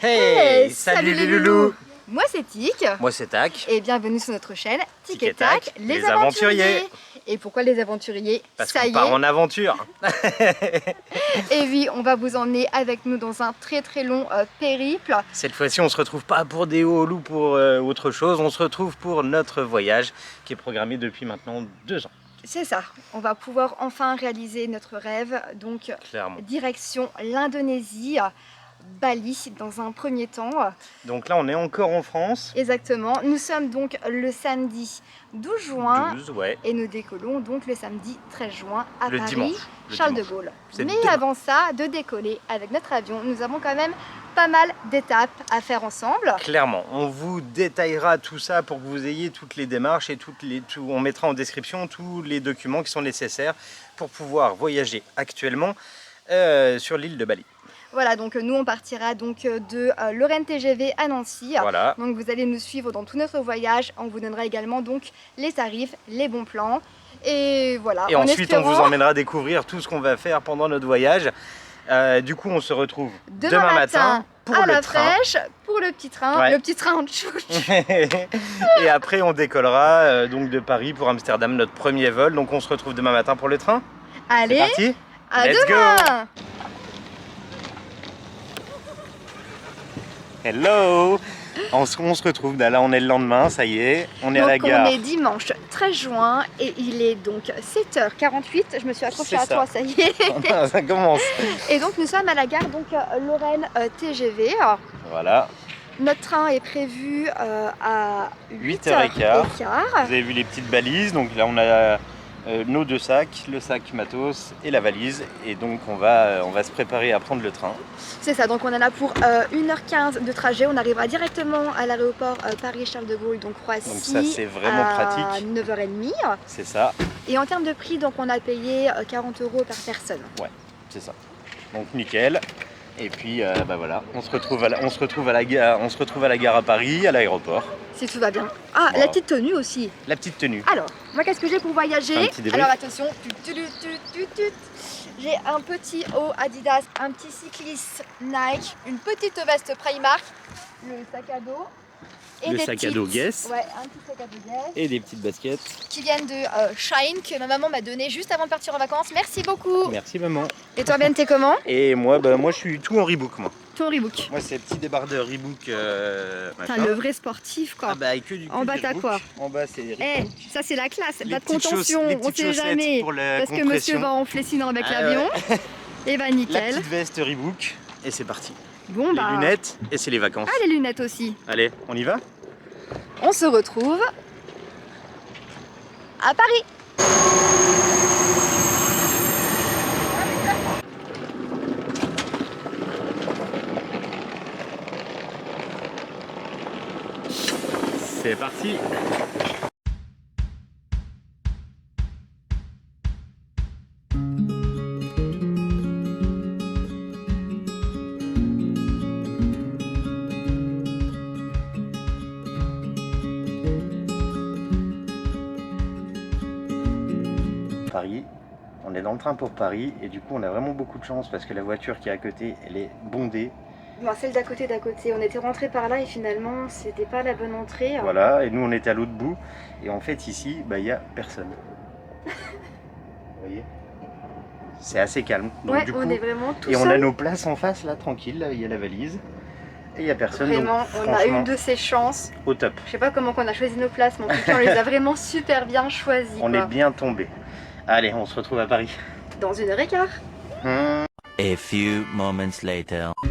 Hey, salut les loulous. Moi c'est Tic. Moi c'est Tac. Et bienvenue sur notre chaîne Tic et Tac, les aventuriers. Et pourquoi les aventuriers? Parce qu'on part en aventure. Et oui, on va vous emmener avec nous dans un très long périple. Cette fois-ci, on se retrouve pas pour des hauts ou pour autre chose. On se retrouve pour notre voyage qui est programmé depuis maintenant 2 ans. C'est ça, on va pouvoir enfin réaliser notre rêve. Donc, clairement, direction l'Indonésie. Bali dans un premier temps. Donc là on est encore en France. Exactement, nous sommes donc le samedi 12 juin 12, ouais. Et nous décollons donc le samedi 13 juin à Paris, dimanche. Charles de Gaulle. Mais demain. avant ça, de décoller avec notre avion, nous avons quand même pas mal d'étapes à faire ensemble. Clairement, on vous détaillera tout ça pour que vous ayez toutes les démarches et on mettra en description tous les documents qui sont nécessaires pour pouvoir voyager actuellement sur l'île de Bali. Voilà, donc nous on partira donc de Lorraine TGV à Nancy. Voilà. Donc vous allez nous suivre dans tout notre voyage. On vous donnera également donc les tarifs, les bons plans. Et voilà. Et ensuite on vous emmènera découvrir tout ce qu'on va faire pendant notre voyage. Du coup on se retrouve demain matin pour à le la train. fraîche pour le petit train. Ouais. Le petit train de chouch. Et après on décollera donc de Paris pour Amsterdam, notre premier vol. Donc on se retrouve demain matin pour le train. Allez, c'est parti. à Let's demain. Go. Hello. On se retrouve, là on est le lendemain, ça y est, on est donc à la gare. On est dimanche 13 juin et il est donc 7h48, je me suis accrochée à toi, ça y est. Ça commence. Et donc nous sommes à la gare donc Lorraine TGV. Voilà. Notre train est prévu à 8h15. Vous avez vu les petites balises, donc là on a nos 2 sacs, le sac matos et la valise. Et donc on va se préparer à prendre le train. C'est ça, donc on en a pour 1h15 de trajet. On arrivera directement à l'aéroport Paris-Charles de Gaulle, donc Roissy. Donc ça c'est vraiment pratique. À 9h30. C'est ça. Et en termes de prix, donc on a payé 40 € par personne. Ouais, c'est ça. Donc nickel. Et puis bah voilà, on se retrouve à la gare à Paris, à l'aéroport. Si tout va bien. Ah, voilà. La petite tenue aussi. La petite tenue. Alors, moi qu'est-ce que j'ai pour voyager? Alors attention, j'ai un petit haut Adidas, un petit cycliste Nike, une petite veste Primark, le sac à dos. Et le sac à dos Guess. Ouais, un petit sac à dos Guess. Et des petites baskets. Qui viennent de Shine, que ma maman m'a donné juste avant de partir en vacances. Merci beaucoup. Merci maman. Et toi Ben, t'es comment? Et moi, moi je suis tout en Reebok moi. Tout en Reebok. Moi c'est petit débardeur Reebok. Le vrai sportif quoi. Ah bah que du en bas t'as quoi? En bas c'est ça c'est la classe. Les pas de contention, on sait jamais. Parce que monsieur va enfler sinon avec l'avion. Et bah nickel. La petite veste Reebok et c'est parti. Bon les lunettes et c'est les vacances. Ah les lunettes aussi. Allez, on y va? On se retrouve à Paris. C'est parti. Paris, on est dans le train pour Paris et du coup on a vraiment beaucoup de chance parce que la voiture qui est à côté elle est bondée. Bon, celle d'à côté, on était rentré par là et finalement c'était pas la bonne entrée. Voilà, et nous on était à l'autre bout et en fait ici il y a personne. Vous voyez, c'est assez calme. Donc, ouais, du on coup, est vraiment tout et seul. On a nos places en face là, tranquille, là il y a la valise et il y a personne. Vraiment, donc, on a une de ces chances. Au top. Je sais pas comment on a choisi nos places, mais en tout cas on les a vraiment super bien choisies. On est bien tombé. Allez, on se retrouve à Paris. Dans 1h15. A few moments later. Je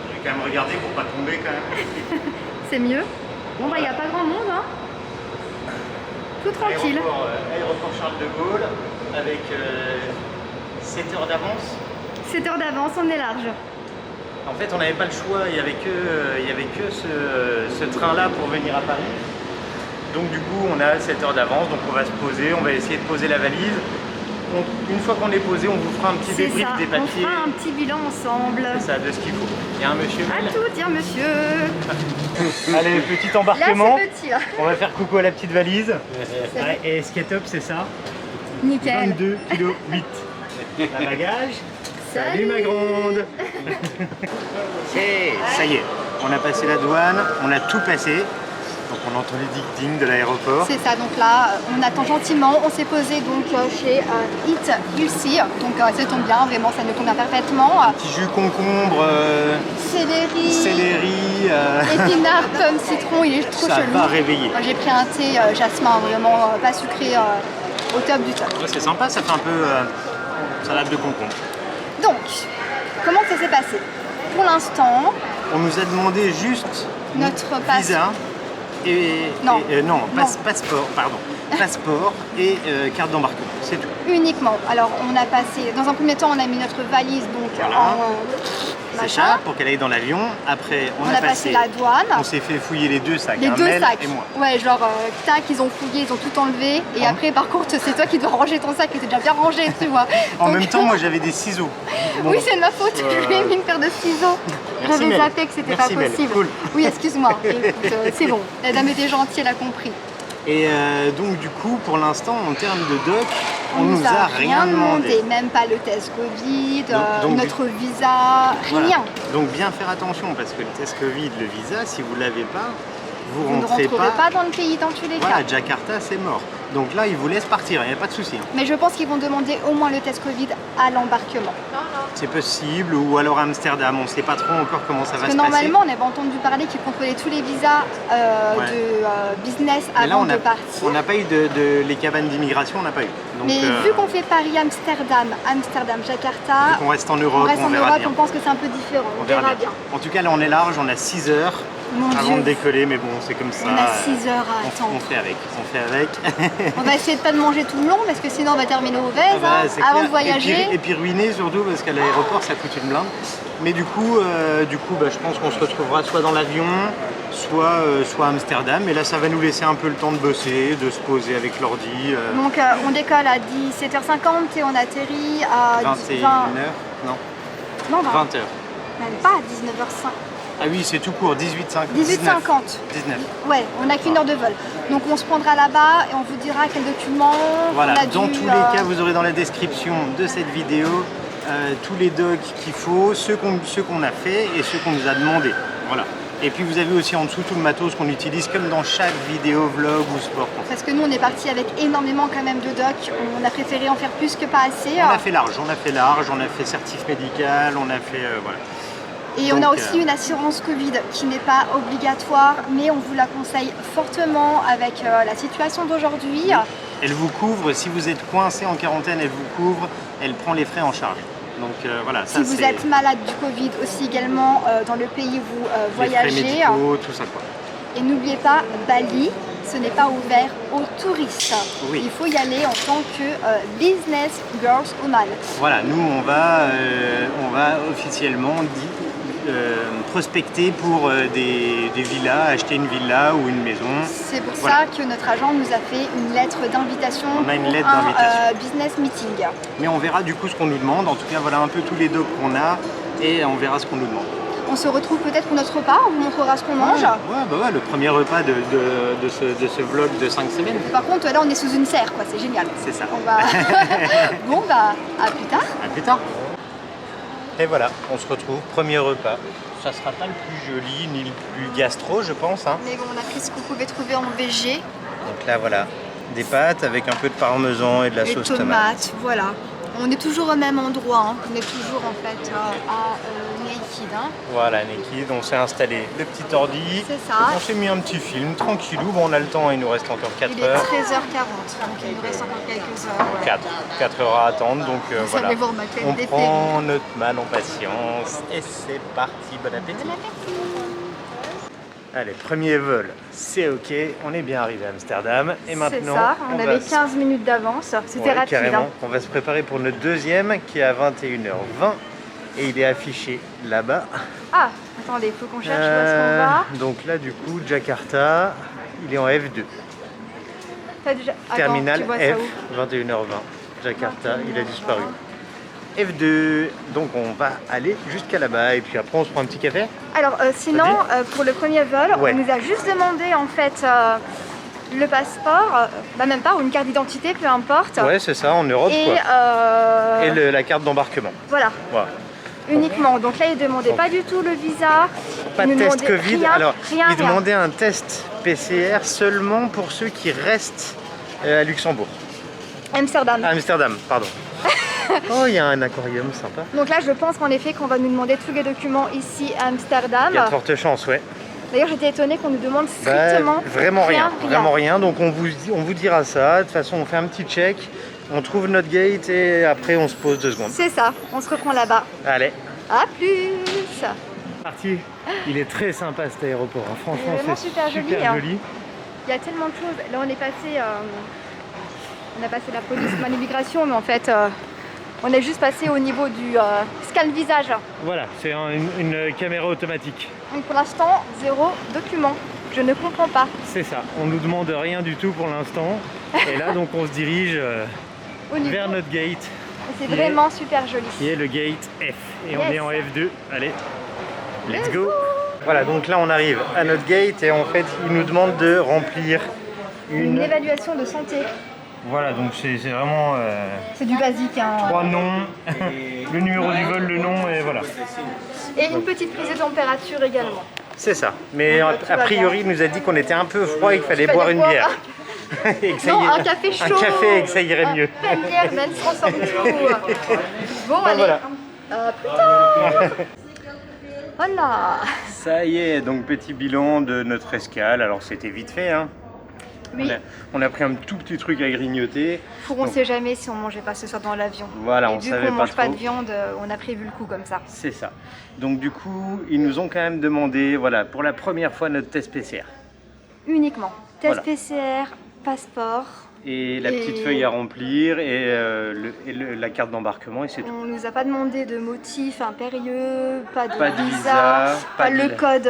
vais quand même regarder pour pas tomber quand même. C'est mieux. Bon bah il n'y a pas grand monde hein. Tout tranquille. Aéroport Charles de Gaulle avec 7 heures d'avance. 7 heures d'avance, on est large. En fait on n'avait pas le choix, il y avait que ce train là pour venir à Paris. Donc du coup on a 7 heures d'avance, donc on va se poser, on va essayer de poser la valise. une fois qu'on est posé, on vous fera un petit C'est débrief ça, des on papiers. fera un petit bilan ensemble. C'est ça, de ce qu'il faut. Il y a un monsieur. À tout dire monsieur. Allez, petit Là embarquement. c'est petit là. On va faire coucou à la petite valise. Ouais, et ce qui est top, c'est ça. Nickel. 22 kg 8. Un bagage. Salut ma grande. Ça y est, on a passé la douane, on a tout passé. Donc on entend les ding-ding de l'aéroport. C'est ça, donc là on attend gentiment, on s'est posé donc chez Eat You'll donc ça tombe bien, vraiment ça nous convient parfaitement. Petit jus concombre, céleri, épinards, pommes, citron, il est trop ça chelou. va réveiller. Moi, j'ai pris un thé jasmin, vraiment pas sucré, au top du top. Ouais, c'est sympa, ça fait un peu salade de concombre. Donc, comment ça s'est passé? Pour l'instant, On nous a demandé juste notre passe. visa et, Non. passeport, pardon. Passeport et carte d'embarquement, c'est tout. Uniquement. Alors on a passé, dans un premier temps on a mis notre valise donc Voilà. en C'est machin. ça, pour qu'elle aille dans l'avion. Après, On a passé la douane. On s'est fait fouiller les deux sacs, Les deux Mel sacs. et moi. Ouais, genre tac, ils ont fouillé, ils ont tout enlevé. Et En- après par contre c'est toi qui dois ranger ton sac et c'est déjà bien rangé, tu vois. En Donc- même temps, moi j'avais des ciseaux. Bon, Oui, c'est de ma faute, je lui ai mis une paire de ciseaux. Merci, J'avais Mel. zappé que c'était pas Merci, Mel. possible. Cool. Oui, excuse-moi. Écoute, c'est bon. La dame était gentille, elle a compris. Et donc du coup, pour l'instant, en termes de doc, on nous nous a rien demandé. même pas le test Covid, Donc, notre visa, Voilà. rien. Donc bien faire attention parce que le test Covid, le visa, si vous l'avez pas, vous Vous ne rentrez rentrerez pas dans le pays dans tous les Voilà, cas. Jakarta, c'est mort. Donc là, ils vous laissent partir, il n'y a pas de souci. hein. Mais je pense qu'ils vont demander au moins le test Covid à l'embarquement. C'est possible, ou alors Amsterdam, on ne sait pas trop encore comment ça va Parce se que normalement, passer. on avait entendu parler qu'ils contrôlaient tous les visas Ouais. de business Mais là, avant on de partir. n'a pas eu de les cabanes d'immigration, on n'a pas eu. Donc, Mais vu qu'on fait Paris-Amsterdam, Amsterdam-Jakarta, on reste en on Europe, reste en verra Europe, bien. on pense que c'est un peu différent. On verra bien. En tout cas, là, on est large, on a 6 heures Mon avant Dieu. de décoller, mais bon, c'est comme ça. On a 6 heures à on attendre. fait avec, on fait avec. On va essayer de pas de manger tout le long parce que sinon on va terminer obèse Ah bah, hein, c'est avant clair. de voyager. Et puis ruiné surtout parce qu'à l'aéroport ça coûte une blinde. Mais du coup bah, je pense qu'on se retrouvera soit dans l'avion, soit à Amsterdam. Et là ça va nous laisser un peu le temps de bosser, de se poser avec l'ordi. Donc on décolle à 17h50 et on atterrit à 21h, non, Non, 20h. même pas à 19h05. Ah oui, c'est tout court, 18h50. 18h50. 19. Ouais, on n'a qu'une heure de vol. Donc on se prendra là-bas et on vous dira quel document Voilà, on a dans dû, tous les cas, vous aurez dans la description de cette vidéo tous les docs qu'il faut, ceux qu'on a fait et ceux qu'on nous a demandé. Voilà. Et puis vous avez aussi en dessous tout le matos qu'on utilise comme dans chaque vidéo, vlog ou sport. Parce que nous on est parti avec énormément quand même de docs. On a préféré en faire plus que pas assez. On a fait large, on a fait certif médical, on a fait voilà. Et on a Donc, aussi une assurance Covid qui n'est pas obligatoire, mais on vous la conseille fortement avec la situation d'aujourd'hui. Elle vous couvre, si vous êtes coincé en quarantaine, elle vous couvre, elle prend les frais en charge. Donc voilà, ça Si vous c'est êtes malade du Covid aussi également dans le pays où vous les frais voyagez. médicaux, tout ça quoi. Et n'oubliez pas, Bali, ce n'est pas ouvert aux touristes. Oui. Il faut y aller en tant que business girls woman. Voilà, nous on va officiellement prospecter pour des villas, acheter une villa ou une maison. C'est pour Voilà. ça que notre agent nous a fait une lettre d'invitation On a une pour lettre un d'invitation. business meeting. Mais on verra du coup ce qu'on nous demande. En tout cas, voilà un peu tous les docs qu'on a et on verra ce qu'on nous demande. On se retrouve peut-être pour notre repas, on vous montrera ce qu'on mange. Ouais, le premier repas de ce vlog de 5 semaines. Par contre, là, on est sous une serre, quoi. C'est génial. C'est ça. On va... Bon, bah, à plus tard. À plus tard. Et voilà, on se retrouve, premier repas. Ça sera pas le plus joli ni le plus gastro, je pense. Hein. Mais bon, on a pris ce qu'on pouvait trouver en VG. Donc là, voilà, des pâtes avec un peu de parmesan et de la Les sauce tomates, voilà. On est toujours au même endroit, hein. On est toujours en fait à Naked. Hein. Voilà, Naked, on s'est installé le petit ordi. C'est ça. On s'est mis un petit film, tranquillou. Bon, on a le temps, il nous reste encore 4 Il est heures. 13h40, donc il nous reste encore quelques heures. 4 heures à attendre, donc Vous voilà. savez voir ma tête On d'épée. prend notre mal en patience et c'est parti, bon appétit. Bon appétit. Allez, premier vol, c'est ok, on est bien arrivé à Amsterdam et maintenant C'est ça, on avait 15 minutes d'avance, c'était rapide. Carrément, Hein. on va se préparer pour notre deuxième qui est à 21h20 et il est affiché là-bas. Ah, attendez, il faut qu'on cherche où est-ce qu'on va. Donc là du coup, Jakarta, il est en F2. T'as déjà... Attends, Terminal tu vois ça F, où 21h20. Jakarta, il a disparu. F2, donc on va aller jusqu'à là-bas et puis après on se prend un petit café. Alors sinon, pour le premier vol, Ouais. on nous a juste demandé en fait le passeport, même pas, ou une carte d'identité, peu importe. Ouais, c'est ça, en Europe Et, quoi. Et la carte d'embarquement. voilà, Voilà. uniquement. Donc là, ils demandaient pas du tout le visa. Pas ils de nous test demandaient Covid. rien, Alors, rien, ils rien. demandaient un test PCR seulement pour ceux qui restent à Luxembourg. Amsterdam. À Amsterdam, pardon. Oh, il y a un aquarium sympa. Donc là, je pense qu'en effet, qu'on va nous demander tous les documents ici à Amsterdam. Il y a de fortes chances, ouais. D'ailleurs, j'étais étonnée qu'on nous demande strictement vraiment rien. Vraiment rien. Donc on vous dira ça. De toute façon, on fait un petit check, on trouve notre gate et après on se pose 2 secondes. C'est ça, on se reprend là-bas. Allez. À plus. Parti. Il est très sympa cet aéroport. Hein. Franchement, Vraiment c'est super super joli, hein. joli. Il y a tellement de choses. Là, on est passé, on a passé la police à l'immigration, mais en fait, on est juste passé au niveau du scan visage. Voilà, c'est une caméra automatique. Donc pour l'instant, 0 document. Je ne comprends pas. C'est ça. On nous demande rien du tout pour l'instant. Et là, donc, on se dirige Au niveau. vers notre gate, C'est vraiment super joli. qui est le gate F. Et on Yes. est en F2. Allez, let's go. Voilà, donc là, on arrive à notre gate et en fait, ils nous demandent de remplir Une évaluation de santé. Voilà, donc c'est vraiment C'est du basique, hein. 3 noms, le numéro du vol, le nom et voilà. Et une petite prise de température également. C'est ça. Mais Donc, a priori, il nous a dit qu'on était un peu froid et qu'il fallait boire une bière. Et que ça Non, irait- un café chaud. Un café et que ça irait mieux. Une bière, même sans sortir. Bon, allez. voilà. À plus tard. Voilà. Ça y est, donc petit bilan de notre escale. Alors c'était vite fait, hein. Oui. On a pris un tout petit truc à grignoter. On ne sait jamais si on mangeait pas ce soir dans l'avion. Voilà, Et on vu savait qu'on pas mange pas trop. de viande, on a prévu le coup comme ça. C'est ça. Donc du coup, ils nous ont quand même demandé, voilà, pour la première fois notre test PCR. Uniquement. Test Voilà. PCR, passeport. Et la petite Et- feuille à remplir et, la carte d'embarquement et c'est tout. On nous a pas demandé de motif impérieux, pas de Pas de visa, visa, pas pas de- le code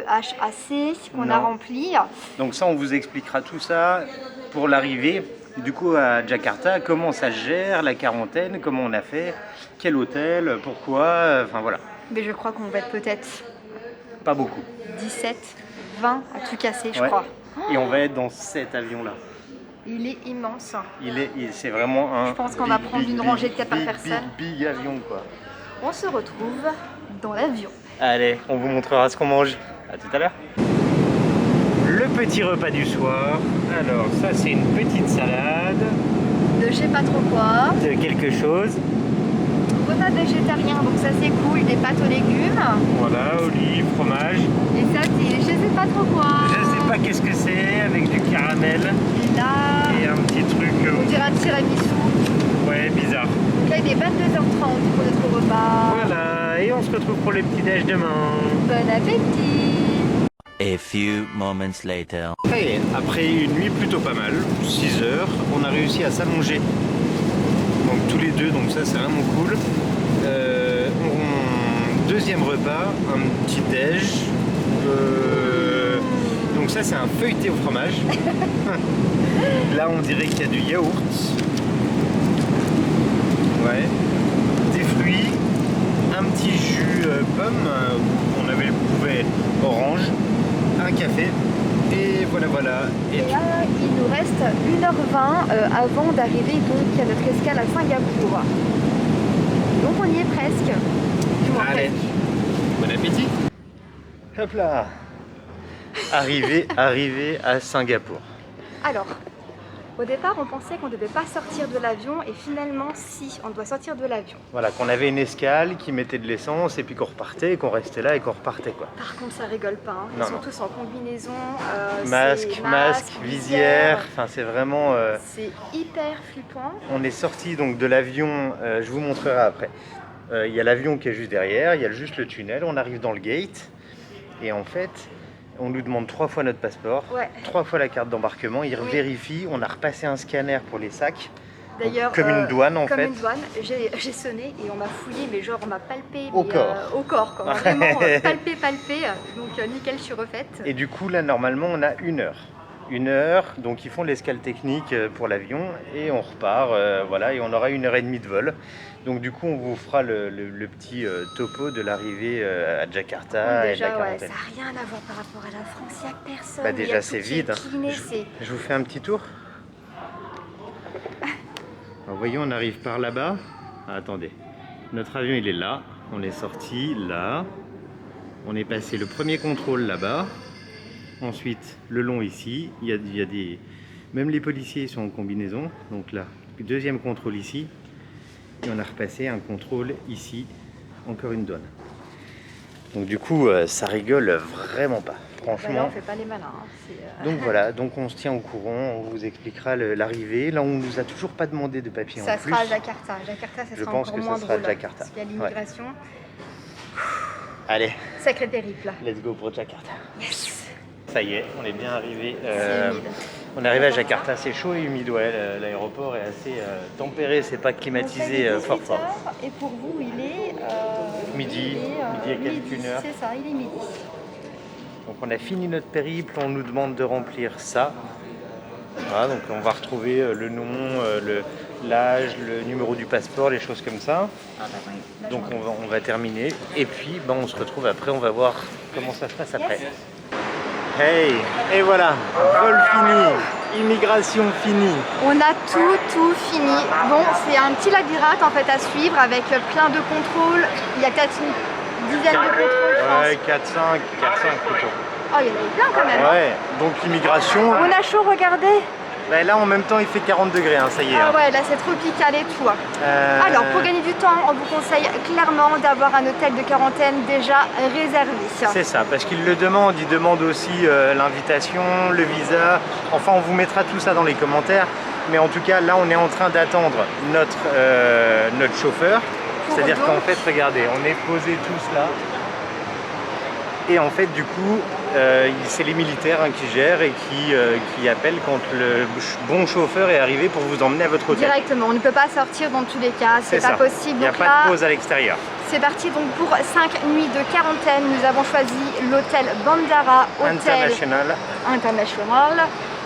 EHAC qu'on a Non. rempli. Donc ça, on vous expliquera tout ça pour l'arrivée. Du coup, à Jakarta, comment ça se gère, la quarantaine, comment on a fait, quel hôtel, pourquoi, enfin voilà. Mais je crois qu'on va être peut-être Pas beaucoup. 17, 20 à tout casser, je Ouais. crois. Et on va être dans cet avion-là. Il est immense. C'est vraiment un. Je pense qu'on va prendre une rangée de 4 par personne. Big avion quoi. On se retrouve dans l'avion. Allez, on vous montrera ce qu'on mange. À tout à l'heure. Le petit repas du soir. Alors ça c'est une petite salade De je sais pas trop quoi. de quelque chose. Repas végétarien, donc ça c'est cool, des pâtes aux légumes. Voilà, olives, fromage. Et ça c'est je sais pas trop quoi. Je sais pas qu'est-ce que c'est avec du caramel Et là, et un petit truc. on dirait un tiramisu. Ouais, bizarre. Donc là il est 22h30 pour notre repas. Voilà, et on se retrouve pour le petit déj demain. Bon appétit. A few moments later. Ça y est, après une nuit plutôt pas mal, 6 heures, on a réussi à s'allonger. Donc tous les deux, donc ça c'est vraiment cool. Deuxième repas, un petit déj. Donc ça c'est un feuilleté au fromage. Là on dirait qu'il y a du yaourt. Ouais. Des fruits, un petit jus pomme, on avait le bouvet orange, un café. Et voilà. Et Et là, il nous reste 1h20 avant d'arriver donc à notre escale à Singapour. Donc on y est presque. Du moins allez, presque. bon appétit. Hop là. Arrivé à Singapour. Alors, au départ, on pensait qu'on ne devait pas sortir de l'avion et finalement, si, on doit sortir de l'avion. Voilà, qu'on avait une escale qui mettait de l'essence et puis qu'on repartait, et qu'on restait là et qu'on repartait quoi. Par contre, ça rigole pas. Hein. Ils Non, sont non. tous en combinaison. Masque, visière, enfin c'est vraiment... C'est hyper flippant. On est sorti donc de l'avion, je vous montrerai après. Il y a l'avion qui est juste derrière, il y a juste le tunnel, on arrive dans le gate et en fait on nous demande 3 fois notre passeport, Ouais. 3 fois la carte d'embarquement, ils Oui. vérifient, on a repassé un scanner pour les sacs, D'ailleurs, comme une douane en comme fait. une douane, j'ai sonné et on m'a fouillé, mais genre on m'a palpé. Au mais, corps. Au corps, quoi. Vraiment palpé. Donc nickel, je suis refaite. Et du coup là normalement on a 1 heure. 1 heure, donc ils font l'escale technique pour l'avion et on repart, voilà, et on aura 1h30 de vol. Donc du coup on vous fera le petit topo de l'arrivée à Jakarta et de Déjà, la ouais, quarantaine. ça n'a rien à voir par rapport à la France, il n'y a personne. Bah il y a déjà tout c'est qui est vide, cliné, c'est- je vous fais un petit tour. Alors voyons, on arrive par là-bas. Ah, attendez, notre avion il est là, on est sorti là, on est passé le premier contrôle là-bas. Ensuite, le long ici, il y a des... Même les policiers sont en combinaison. Donc là, deuxième contrôle ici. Et on a repassé un contrôle ici. Encore une douane. Donc du coup, ça rigole vraiment pas. Bah là, Franchement. on fait pas les malins. Hein. Donc voilà, donc on se tient au courant. On vous expliquera l'arrivée. Là, on nous a toujours pas demandé de papier Ça en plus. sera à Jakarta. Jakarta, ça Je sera pense encore que ça moins sera à drôle. Jakarta. Parce qu'il y a l'immigration. Allez, Sacré périple. let's go pour Jakarta. Yes. Ça y est, on est bien arrivé. C'est humide. On est arrivé à Jakarta, c'est chaud et humide, ouais, l'aéroport est assez tempéré, c'est pas climatisé fort fort. Et pour vous, il est Midi, midi et quelques heures. C'est ça, il est midi. Donc on a fini notre périple, on nous demande de remplir ça. Voilà, donc on va retrouver le nom, l'âge, le numéro du passeport, les choses comme ça. Ah, bah, oui, là, Donc je m'en- on va terminer et puis on se retrouve après, on va voir comment ça se passe après. Yes. Hey, et voilà, vol fini, immigration finie. On a tout fini. Bon, c'est un petit labyrinthe en fait à suivre avec plein de contrôles. Il y a peut-être une dizaine de contrôles, je pense. Ouais, 4-5 plutôt. Oh, il y en avait plein quand même. Hein. Ouais, donc l'immigration, On a chaud, regardez. bah là en même temps il fait 40 degrés, hein, ça y est. Ah hein. ouais, là c'est tropical et tout. Alors, pour gagner du temps, on vous conseille clairement d'avoir un hôtel de quarantaine déjà réservé. C'est ça, parce qu'ils le demandent, ils demandent aussi l'invitation, le visa. Enfin, on vous mettra tout ça dans les commentaires. Mais en tout cas, là, on est en train d'attendre notre chauffeur. C'est-à-dire donc- qu'en fait, regardez, on est posés tous là. Et en fait, du coup, c'est les militaires hein, qui gèrent et qui appellent quand le bon chauffeur est arrivé pour vous emmener à votre hôtel. Directement, on ne peut pas sortir dans tous les cas, c'est pas ça. possible. Il n'y a Donc pas là, de pause à l'extérieur. c'est parti donc pour 5 nuits de quarantaine. Nous avons choisi l'hôtel Bandara Hotel International.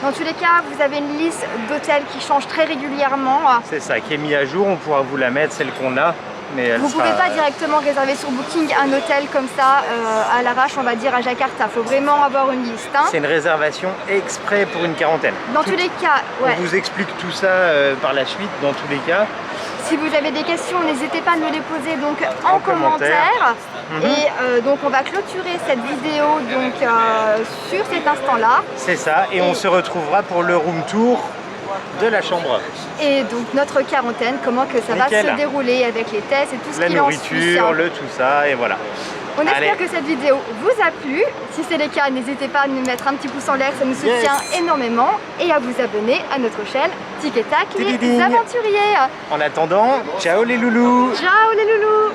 Dans tous les cas, vous avez une liste d'hôtels qui change très régulièrement. C'est ça, qui est mis à jour. On pourra vous la mettre, celle qu'on a. Mais elle Vous ne sera... pouvez pas directement réserver sur Booking un hôtel comme ça à l'arrache, on va dire à Jakarta. Il faut vraiment avoir une liste. Hein. C'est une réservation exprès pour une quarantaine. Dans tous les cas, ouais. On vous explique tout ça par la suite, dans tous les cas. Si vous avez des questions, n'hésitez pas à nous les poser donc en commentaire. commentaire. Et donc on va clôturer cette vidéo donc, sur cet instant-là. C'est ça, et on se retrouvera pour le room tour de la chambre. Et donc notre quarantaine, comment que ça Nickel. va se dérouler avec les tests et tout ce La qui en suit. nourriture, le tout ça, et voilà. On espère Allez. que cette vidéo vous a plu. Si c'est le cas, n'hésitez pas à nous mettre un petit pouce en l'air, ça nous soutient énormément. Et à vous abonner à notre chaîne Tic et Tac, les Tididing. aventuriers. En attendant, ciao les loulous! Ciao les loulous.